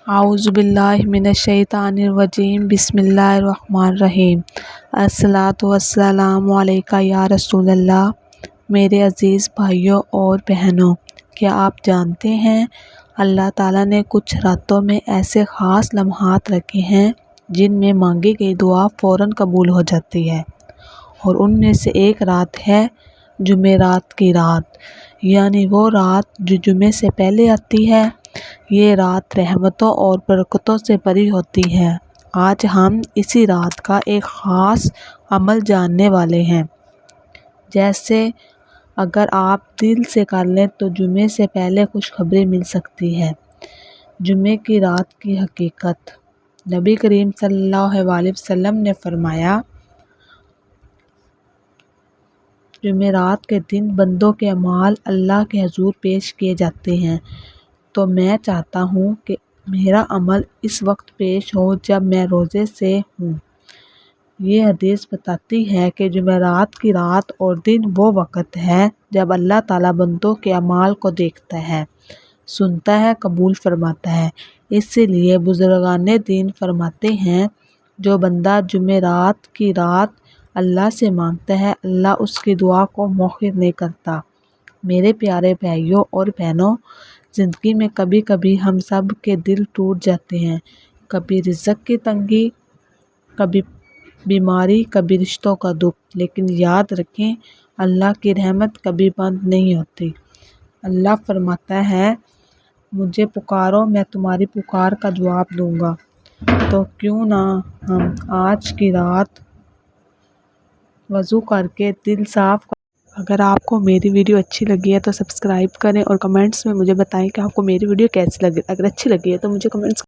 اعوذ باللہ من الشیطان الرجیم بسم اللہ الرحمن الرحیم الصلاۃ والسلام علیکہ یا رسول اللہ۔ میرے عزیز بھائیوں اور بہنوں، کیا آپ جانتے ہیں اللہ تعالیٰ نے کچھ راتوں میں ایسے خاص لمحات رکھے ہیں جن میں مانگی گئی دعا فوراً قبول ہو جاتی ہے، اور ان میں سے ایک رات ہے جمعرات کی رات، یعنی وہ رات جو جمعے سے پہلے آتی ہے۔ یہ رات رحمتوں اور برکتوں سے بھری ہوتی ہے۔ آج ہم اسی رات کا ایک خاص عمل جاننے والے ہیں۔ جیسے اگر آپ دل سے کر لیں تو جمعے سے پہلے خوشخبری مل سکتی ہے۔ جمعے کی رات کی حقیقت۔ نبی کریم صلی اللہ علیہ وسلم نے فرمایا، جمعرات کے دن بندوں کے اعمال اللہ کے حضور پیش کیے جاتے ہیں، تو میں چاہتا ہوں کہ میرا عمل اس وقت پیش ہو جب میں روزے سے ہوں۔ یہ حدیث بتاتی ہے کہ جمعرات کی رات اور دن وہ وقت ہے جب اللہ تعالیٰ بندوں کے اعمال کو دیکھتا ہے، سنتا ہے، قبول فرماتا ہے۔ اسی لیے بزرگان دین فرماتے ہیں، جو بندہ جمعرات کی رات اللہ سے مانگتا ہے، اللہ اس کی دعا کو مؤخر نہیں کرتا۔ میرے پیارے بھائیوں اور بہنوں، زندگی میں کبھی کبھی ہم سب کے دل ٹوٹ جاتے ہیں، کبھی رزق کی تنگی، کبھی بیماری، کبھی رشتوں کا دکھ، لیکن یاد رکھیں اللہ کی رحمت کبھی بند نہیں ہوتی۔ اللہ فرماتا ہے، مجھے پکارو میں تمہاری پکار کا جواب دوں گا۔ تو کیوں نہ ہم آج کی رات وضو کر کے دل صاف کریں۔ اگر آپ کو میری ویڈیو اچھی لگی ہے تو سبسکرائب کریں اور کمنٹس میں مجھے بتائیں کہ آپ کو میری ویڈیو کیسی لگی۔ اگر اچھی لگی ہے تو مجھے کمنٹس